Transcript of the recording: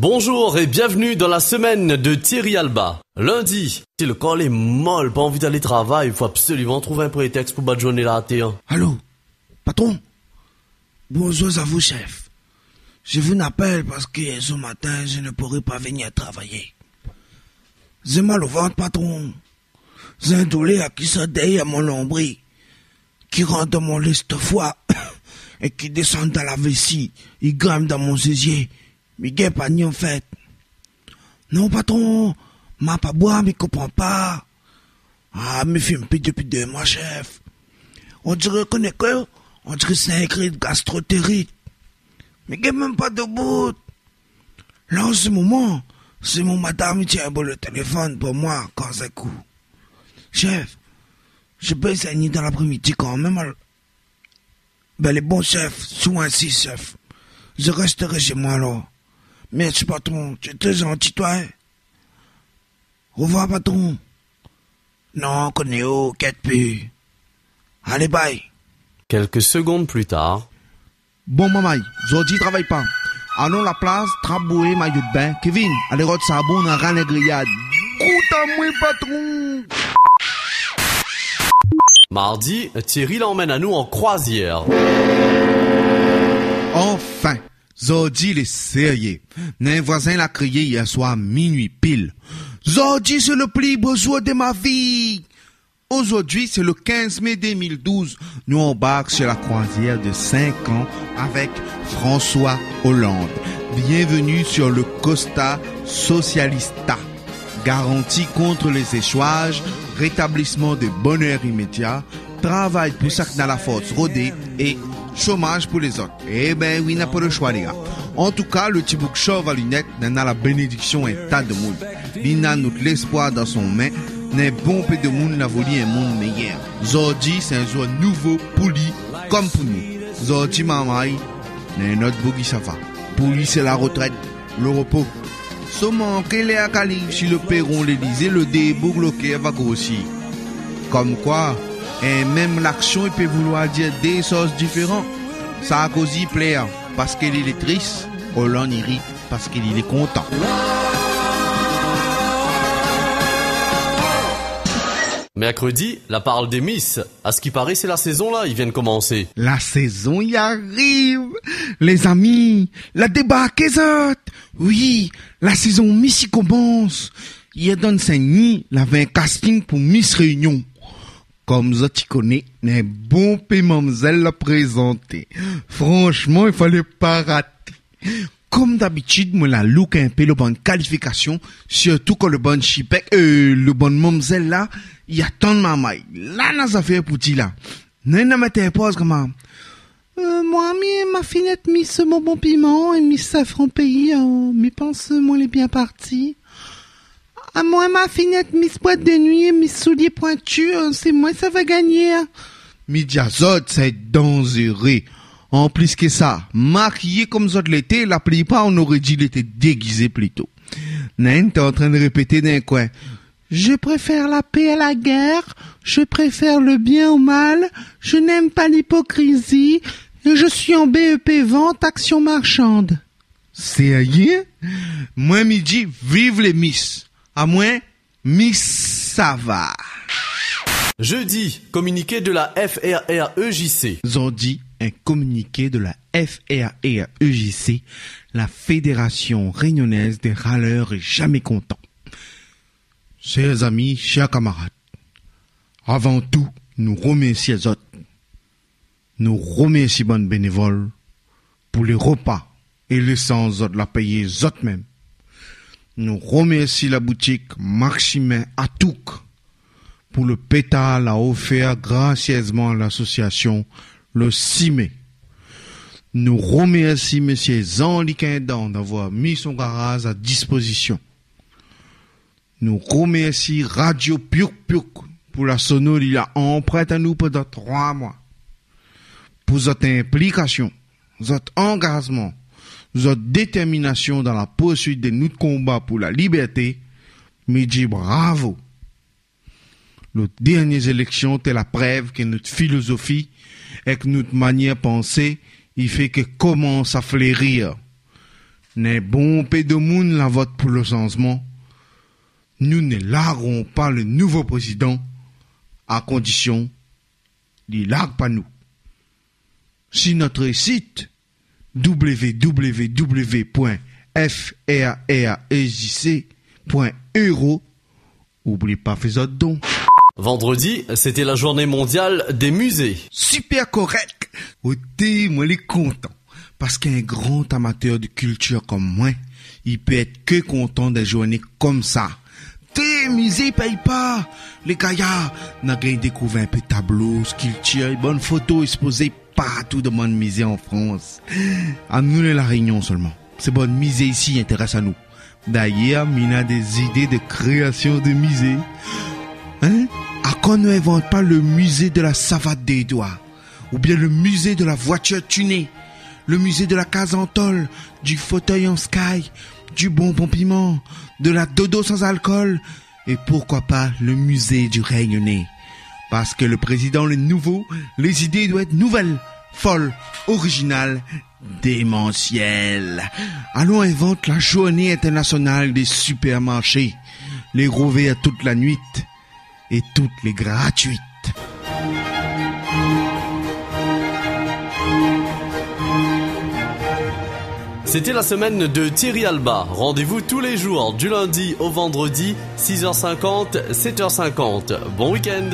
Bonjour et bienvenue dans la semaine de Thierry Alba. Lundi, si le corps est molle, pas envie d'aller travailler, il faut absolument trouver un prétexte pour battre journée là à Allô, patron? Bonjour à vous, chef. Je vous appelle parce que ce matin, je ne pourrai pas venir travailler. J'ai mal au ventre, patron. J'ai un douleur qui sort derrière mon nombril, qui rentre dans mon foie et qui descend dans la vessie. Il grimpe dans mon césier. Mais il pas ni en fait. Non, patron, m'a pas boire, mais comprend pas. Ah, mais fume plus depuis 2 mois, chef. On dirait qu'on est quoi? On dirait que c'est un cri de gastroentérite. Mais il n'y a même pas de bout. Là, en ce moment, c'est mon madame qui tient le téléphone pour moi quand ça court. Chef, je peux essayer dans l'après-midi quand même. Ben, les bons chefs, souvent ainsi, chef. Je resterai chez moi, alors. Merci, patron. Tu es très gentil, toi, hein? Au revoir, patron. Non, Conéo, quête plus. Allez, bye. Quelques secondes plus tard. Bon, maman, aujourd'hui, travaille pas. Allons la place, traboué, maillot de bain. Kevin, allez, rôde sabon, on a rien les grillades. Écoute à moi, patron. Mardi, Thierry l'emmène à nous en croisière. Enfin, Zodi les sérieux. Un voisin l'a crié hier soir minuit pile. Zodi, c'est le plus beau jour de ma vie. Aujourd'hui, c'est le 15 mai 2012. Nous embarquons sur la croisière de 5 ans avec François Hollande. Bienvenue sur le Costa Socialista. Garantie contre les échouages, rétablissement de bonheur immédiat, travail pour ça dans la force rodée et chômage pour les autres. Eh ben oui, n'a pas le choix, les gars. En tout cas, le petit bouc chauve à lunettes n'a la bénédiction et tas de monde. Il n'a notre l'espoir dans son main. N'est bon peu de monde n'a voulu un monde meilleur. Zordi, c'est un jour nouveau pour lui, comme pour nous. Zordi, maman, n'est notre bougie, ça va. Pour lui, c'est la retraite, le repos. Seulement, qu'il est à Calibre, si le perron l'Élysée, le début bloqué va grossir. Comme quoi, et même l'action, il peut vouloir dire des choses différentes. Sarkozy plaît parce qu'il est triste, Hollande il rit parce qu'il est content. Mercredi, la parole des Miss. À ce qui paraît, c'est la saison là, ils viennent commencer. La saison y arrive. Les amis, la débarque les autres. Oui, la saison Miss y commence. Il y a dans Saint-Denis, il y avait un casting pour Miss Réunion. Comme ça, tu connais, un bon paiement la présenter. Franchement, il fallait pas rater. Comme d'habitude, moi, la look un peu le bonne qualification, surtout quand le bon chipek, le bon mamzelle là, il y a tant de mamaille. Là, n'a ça fait pour ti là. N'a mettait pause comment? Moi, ma finette Miss Bonbon Piment et Miss Safran Pays, mais pense, moi, elle est bien partie. À moi, ma finette Miss Boîte de Nuit et Miss Souliers Pointus, c'est moi, ça va gagner. Midiazot, c'est dangereux. En plus que ça, maquillé comme ça de l'été, la plupart, on aurait dit qu'il était déguisé plutôt. Nain, t'es en train de répéter d'un coin. Je préfère la paix à la guerre, je préfère le bien au mal, je n'aime pas l'hypocrisie, et je suis en BEP vente action marchande. Sérieux? Moi, midi, vive les Miss. À moins, Miss ça va. Jeudi, communiqué de la FRREJC. Zordi, un communiqué de la FRREJC, la Fédération réunionnaise des râleurs et jamais contents. Chers amis, chers camarades, avant tout, nous remercions les autres. Nous remercions les bonnes bénévoles pour les repas et l'essence de la payer les autres même. Nous remercions la boutique Maximin Atouk pour le pétale a offert gracieusement à l'association le 6 mai. Nous remercions M. Jean Liquindan d'avoir mis son garage à disposition. Nous remercions Radio Purk Purk pour la sonore il a emprunté à nous pendant 3 mois. Pour votre implication, votre engagement, votre détermination dans la poursuite de notre combat pour la liberté, me dit bravo. Les dernières élections étaient la preuve que notre philosophie et que notre manière de penser, il fait que commence à fleurir. n'est bon pédomoun la vote pour le changement. Nous ne larguerons pas le nouveau président à condition qu'il largue pas nous. Sur notre site www.frrjc.euro, oublie pas faire autres dons. Vendredi, c'était la journée mondiale des musées. Super correct. Ôtez, moi, les content. Parce qu'un grand amateur de culture comme moi, il peut être que content des journées comme ça. Tes musées payent pas. Les gaillards, n'a découvert un peu de tableaux, sculptures, bonnes photos exposées partout dans mon musée en France. À nous, la Réunion seulement. Ces bonnes musées ici intéressent à nous. D'ailleurs, il a des idées de création de musées. Hein? À quoi ne invente pas le musée de la savate des doigts? Ou bien le musée de la voiture tunée? Le musée de la case en tôle, du fauteuil en sky, du bonbon piment, de la dodo sans alcool, et pourquoi pas le musée du rayonné. Parce que le président le nouveau, les idées doivent être nouvelles, folles, originales, démentielles. Allons inventer la journée internationale des supermarchés, les rouver à toute la nuit, et toutes les gratuites. C'était la semaine de Thierry Alba. Rendez-vous tous les jours, du lundi au vendredi, 6h50, 7h50. Bon week-end!